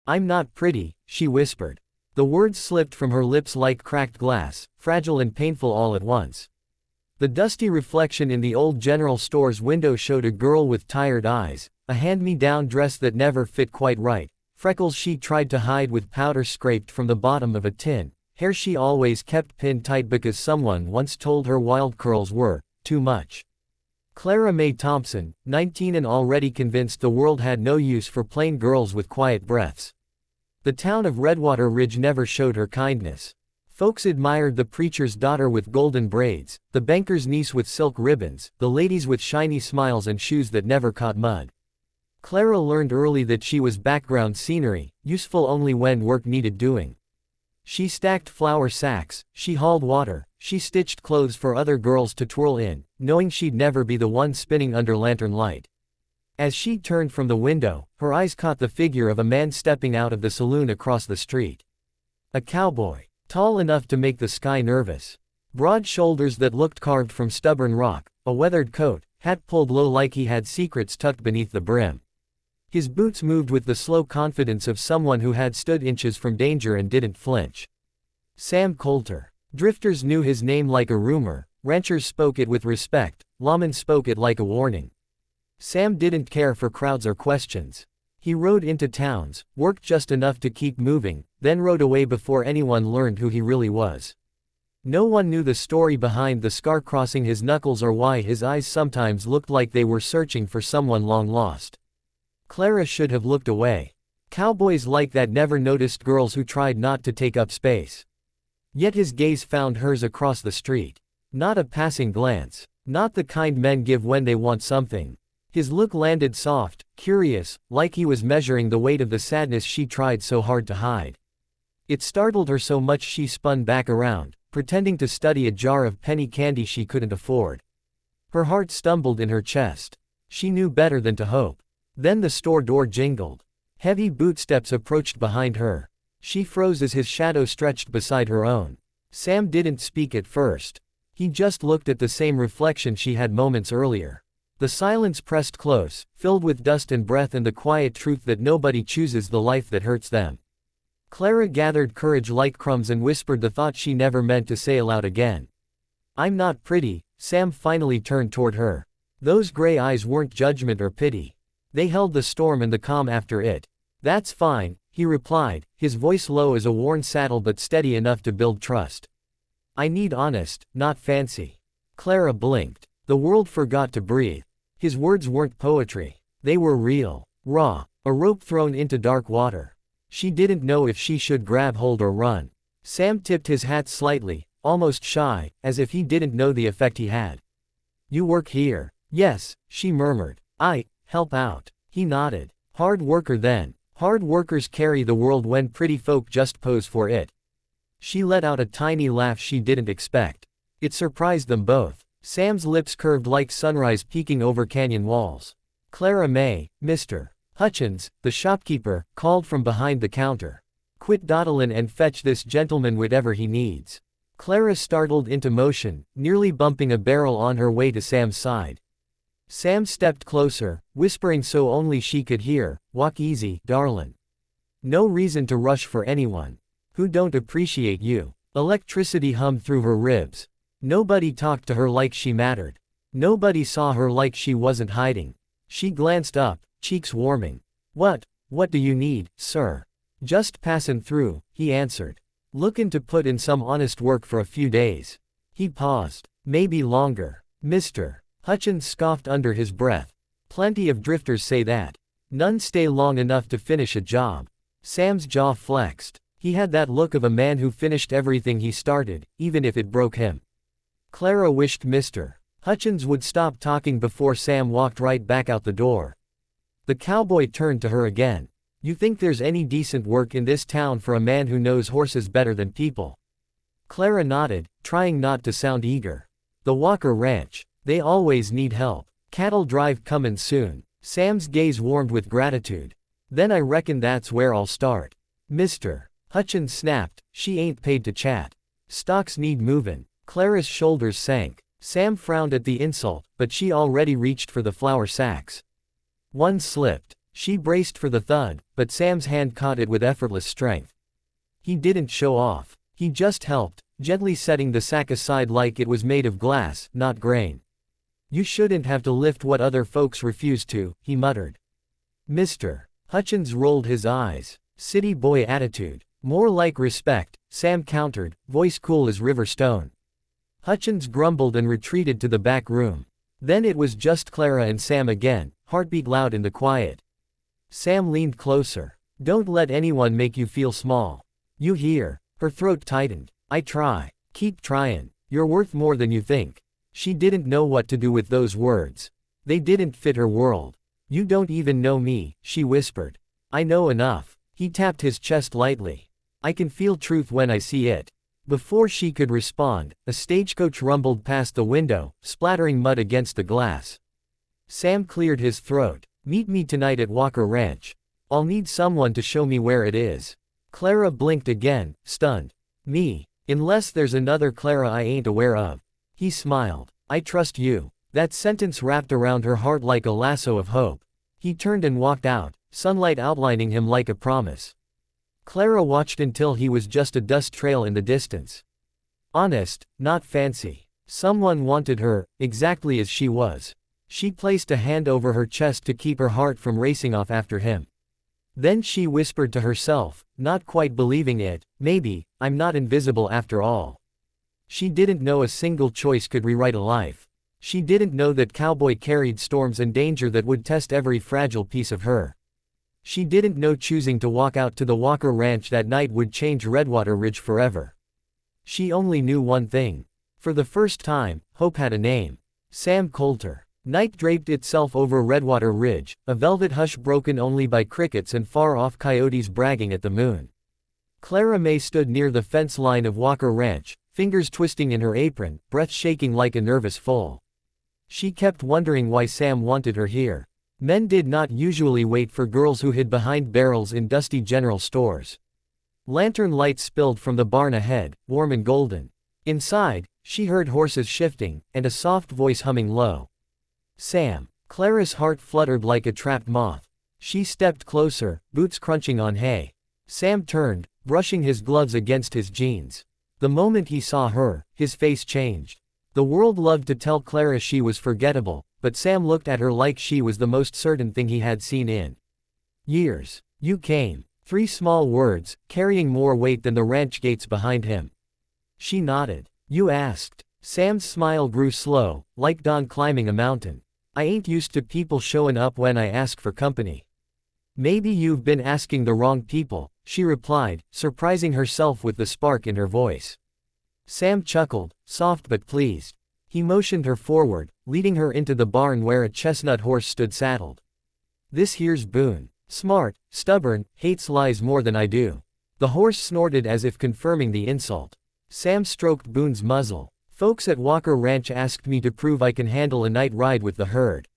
I'm not pretty, she whispered. The words slipped from her lips like cracked glass, fragile and painful all at once. The dusty reflection in the old general store's window showed a girl with tired eyes, a hand-me-down dress that never fit quite right, freckles she tried to hide with powder scraped from the bottom of a tin, hair she always kept pinned tight because someone once told her wild curls were too much. Clara Mae Thompson, 19 and already convinced the world had no use for plain girls with quiet breaths. The town of Redwater Ridge never showed her kindness. Folks admired the preacher's daughter with golden braids, the banker's niece with silk ribbons, the ladies with shiny smiles and shoes that never caught mud. Clara learned early that she was background scenery, useful only when work needed doing. She stacked flour sacks, she hauled water, she stitched clothes for other girls to twirl in, knowing she'd never be the one spinning under lantern light. As she turned from the window, her eyes caught the figure of a man stepping out of the saloon across the street. A cowboy, tall enough to make the sky nervous. Broad shoulders that looked carved from stubborn rock, a weathered coat, hat pulled low like he had secrets tucked beneath the brim. His boots moved with the slow confidence of someone who had stood inches from danger and didn't flinch. Sam Coulter. Drifters knew his name like a rumor, ranchers spoke it with respect, lawmen spoke it like a warning. Sam didn't care for crowds or questions. He rode into towns, worked just enough to keep moving, then rode away before anyone learned who he really was. No one knew the story behind the scar crossing his knuckles or why his eyes sometimes looked like they were searching for someone long lost. Clara should have looked away. Cowboys like that never noticed girls who tried not to take up space. Yet his gaze found hers across the street. Not a passing glance. Not the kind men give when they want something. His look landed soft, curious, like he was measuring the weight of the sadness she tried so hard to hide. It startled her so much she spun back around, pretending to study a jar of penny candy she couldn't afford. Her heart stumbled in her chest. She knew better than to hope. Then the store door jingled. Heavy bootsteps approached behind her. She froze as his shadow stretched beside her own. Sam didn't speak at first. He just looked at the same reflection she had moments earlier. The silence pressed close, filled with dust and breath and the quiet truth that nobody chooses the life that hurts them. Clara gathered courage like crumbs and whispered the thought she never meant to say aloud again. I'm not pretty. Sam finally turned toward her. Those gray eyes weren't judgment or pity. They held the storm and the calm after it. That's fine, he replied, his voice low as a worn saddle but steady enough to build trust. I need honest, not fancy. Clara blinked. The world forgot to breathe. His words weren't poetry. They were real, raw, a rope thrown into dark water. She didn't know if she should grab hold or run. Sam tipped his hat slightly, almost shy, as if he didn't know the effect he had. You work here? Yes, she murmured. I help out. He nodded. Hard worker then. Hard workers carry the world when pretty folk just pose for it. She let out a tiny laugh she didn't expect. It surprised them both. Sam's lips curved like sunrise peeking over canyon walls. Clara Mae, Mr. Hutchins, the shopkeeper, called from behind the counter. Quit dawdlin' and fetch this gentleman whatever he needs. Clara startled into motion, nearly bumping a barrel on her way to Sam's side. Sam stepped closer, whispering so only she could hear, walk easy, darlin'. No reason to rush for anyone. Who don't appreciate you. Electricity hummed through her ribs. Nobody talked to her like she mattered. Nobody saw her like she wasn't hiding. She glanced up, cheeks warming. What do you need, sir? Just passin' through, he answered. Lookin' to put in some honest work for a few days. He paused. Maybe longer. Mr. Hutchins scoffed under his breath. Plenty of drifters say that. None stay long enough to finish a job. Sam's jaw flexed. He had that look of a man who finished everything he started, even if it broke him. Clara wished Mr. Hutchins would stop talking before Sam walked right back out the door. The cowboy turned to her again. You think there's any decent work in this town for a man who knows horses better than people? Clara nodded, trying not to sound eager. The Walker Ranch. They always need help. Cattle drive comin' soon. Sam's gaze warmed with gratitude. Then I reckon that's where I'll start. Mr. Hutchins snapped, she ain't paid to chat. Stocks need movin'. Clara's shoulders sank. Sam frowned at the insult, but she already reached for the flour sacks. One slipped. She braced for the thud, but Sam's hand caught it with effortless strength. He didn't show off. He just helped, gently setting the sack aside like it was made of glass, not grain. You shouldn't have to lift what other folks refuse to, he muttered. Mr. Hutchins rolled his eyes. City boy attitude. More like respect, Sam countered, voice cool as river stone. Hutchins grumbled and retreated to the back room. Then it was just Clara and Sam again, heartbeat loud in the quiet. Sam leaned closer. Don't let anyone make you feel small. You hear? Her throat tightened. I try. Keep trying. You're worth more than you think. She didn't know what to do with those words. They didn't fit her world. You don't even know me, she whispered. I know enough. He tapped his chest lightly. I can feel truth when I see it. Before she could respond, a stagecoach rumbled past the window, splattering mud against the glass. Sam cleared his throat. Meet me tonight at Walker Ranch. I'll need someone to show me where it is. Clara blinked again, stunned. Me? Unless there's another Clara I ain't aware of. He smiled. I trust you. That sentence wrapped around her heart like a lasso of hope. He turned and walked out, sunlight outlining him like a promise. Clara watched until he was just a dust trail in the distance. Honest, not fancy. Someone wanted her, exactly as she was. She placed a hand over her chest to keep her heart from racing off after him. Then she whispered to herself, not quite believing it, maybe, I'm not invisible after all. She didn't know a single choice could rewrite a life. She didn't know that Cowboy carried storms and danger that would test every fragile piece of her. She didn't know choosing to walk out to the Walker Ranch that night would change Redwater Ridge forever. She only knew one thing. For the first time, hope had a name. Sam Coulter. Night draped itself over Redwater Ridge, a velvet hush broken only by crickets and far-off coyotes bragging at the moon. Clara May stood near the fence line of Walker Ranch, fingers twisting in her apron, breath shaking like a nervous foal. She kept wondering why Sam wanted her here. Men did not usually wait for girls who hid behind barrels in dusty general stores. Lantern lights spilled from the barn ahead, warm and golden. Inside, she heard horses shifting, and a soft voice humming low. Sam. Clara's heart fluttered like a trapped moth. She stepped closer, boots crunching on hay. Sam turned, brushing his gloves against his jeans. The moment he saw her, his face changed. The world loved to tell Clara she was forgettable, but Sam looked at her like she was the most certain thing he had seen in years. You came. 3 small words, carrying more weight than the ranch gates behind him. She nodded. You asked. Sam's smile grew slow, like dawn climbing a mountain. I ain't used to people showing up when I ask for company. Maybe you've been asking the wrong people, she replied, surprising herself with the spark in her voice. Sam chuckled, soft but pleased. He motioned her forward, leading her into the barn where a chestnut horse stood saddled. This here's Boone. Smart, stubborn, hates lies more than I do. The horse snorted as if confirming the insult. Sam stroked Boone's muzzle. Folks at Walker Ranch asked me to prove I can handle a night ride with the herd.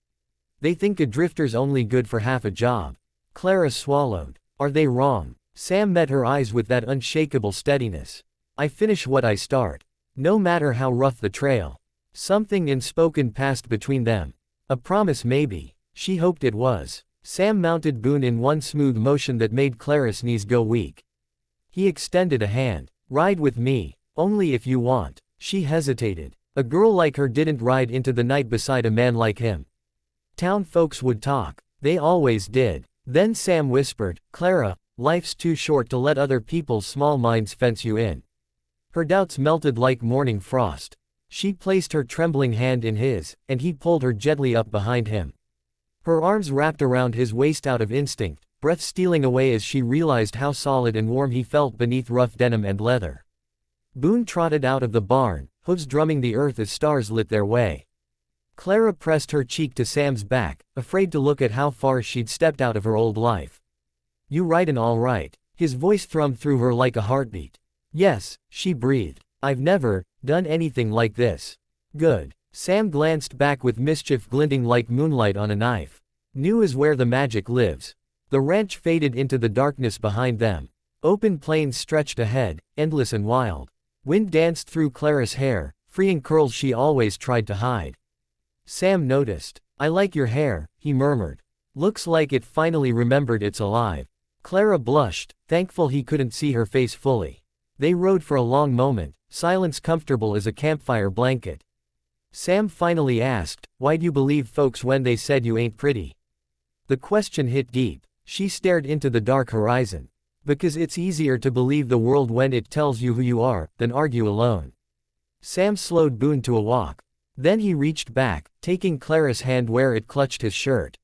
They think a drifter's only good for half a job. Clara swallowed. Are they wrong? Sam met her eyes with that unshakable steadiness. I finish what I start. No matter how rough the trail. Something unspoken passed between them. A promise maybe. She hoped it was. Sam mounted Boone in one smooth motion that made Clara's knees go weak. He extended a hand. Ride with me. Only if you want. She hesitated. A girl like her didn't ride into the night beside a man like him. Town folks would talk. They always did. Then Sam whispered, Clara, life's too short to let other people's small minds fence you in. Her doubts melted like morning frost. She placed her trembling hand in his, and he pulled her gently up behind him. Her arms wrapped around his waist out of instinct, breath stealing away as she realized how solid and warm he felt beneath rough denim and leather. Boone trotted out of the barn, hooves drumming the earth as stars lit their way. Clara pressed her cheek to Sam's back, afraid to look at how far she'd stepped out of her old life. You ridin' all right? His voice thrummed through her like a heartbeat. Yes, she breathed. I've never done anything like this. Good. Sam glanced back with mischief glinting like moonlight on a knife. New is where the magic lives. The ranch faded into the darkness behind them. Open plains stretched ahead, endless and wild. Wind danced through Clara's hair, freeing curls she always tried to hide. Sam noticed. I like your hair, he murmured. Looks like it finally remembered it's alive. Clara blushed, thankful he couldn't see her face fully. They rode for a long moment, silence comfortable as a campfire blanket. Sam finally asked, "Why'd you believe folks when they said you ain't pretty?" The question hit deep. She stared into the dark horizon. Because it's easier to believe the world when it tells you who you are, than argue alone. Sam slowed Boone to a walk. Then he reached back, taking Clara's hand where it clutched his shirt.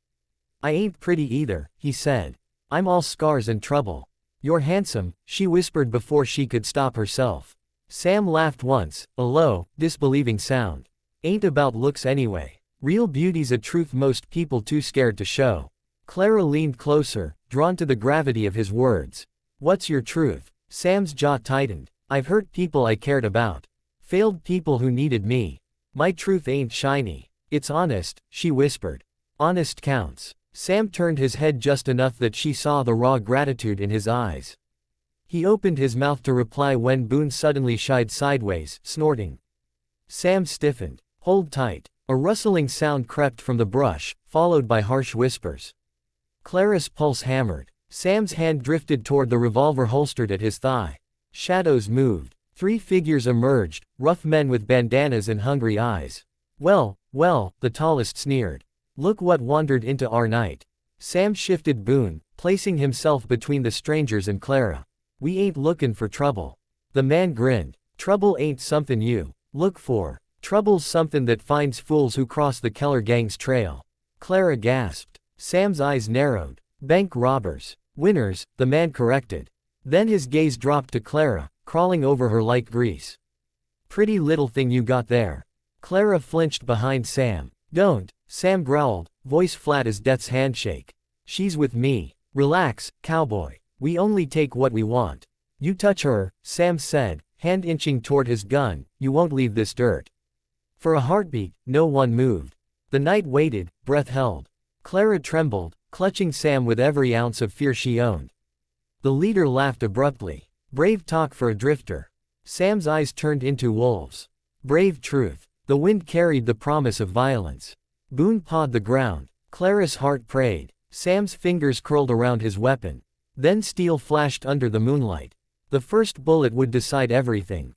"I ain't pretty either," he said. "I'm all scars and trouble." "You're handsome," she whispered before she could stop herself. Sam laughed once, a low, disbelieving sound. "Ain't about looks anyway. Real beauty's a truth most people too scared to show." Clara leaned closer, drawn to the gravity of his words. "What's your truth?" Sam's jaw tightened. "I've hurt people I cared about. Failed people who needed me. My truth ain't shiny. It's honest," she whispered. "Honest counts." Sam turned his head just enough that she saw the raw gratitude in his eyes. He opened his mouth to reply when Boone suddenly shied sideways, snorting. Sam stiffened. "Hold tight." A rustling sound crept from the brush, followed by harsh whispers. Clara's pulse hammered. Sam's hand drifted toward the revolver holstered at his thigh. Shadows moved. 3 figures emerged, rough men with bandanas and hungry eyes. Well, the tallest sneered. "Look what wandered into our night." Sam shifted Boone, placing himself between the strangers and Clara. "We ain't lookin' for trouble." The man grinned. "Trouble ain't something you look for. Trouble's something that finds fools who cross the Keller gang's trail." Clara gasped. Sam's eyes narrowed. "Bank robbers. Winners," the man corrected. Then his gaze dropped to Clara, crawling over her like grease. "Pretty little thing you got there." Clara flinched behind Sam. "Don't," Sam growled, voice flat as death's handshake. "She's with me. Relax, cowboy. We only take what we want. You touch her," Sam said, hand inching toward his gun, "you won't leave this dirt." For a heartbeat, no one moved. The night waited, breath held. Clara trembled, clutching Sam with every ounce of fear she owned. The leader laughed abruptly. "Brave talk for a drifter." Sam's eyes turned into wolves. "Brave truth." The wind carried the promise of violence. Boone pawed the ground. Clara's heart prayed. Sam's fingers curled around his weapon. Then steel flashed under the moonlight. The first bullet would decide everything.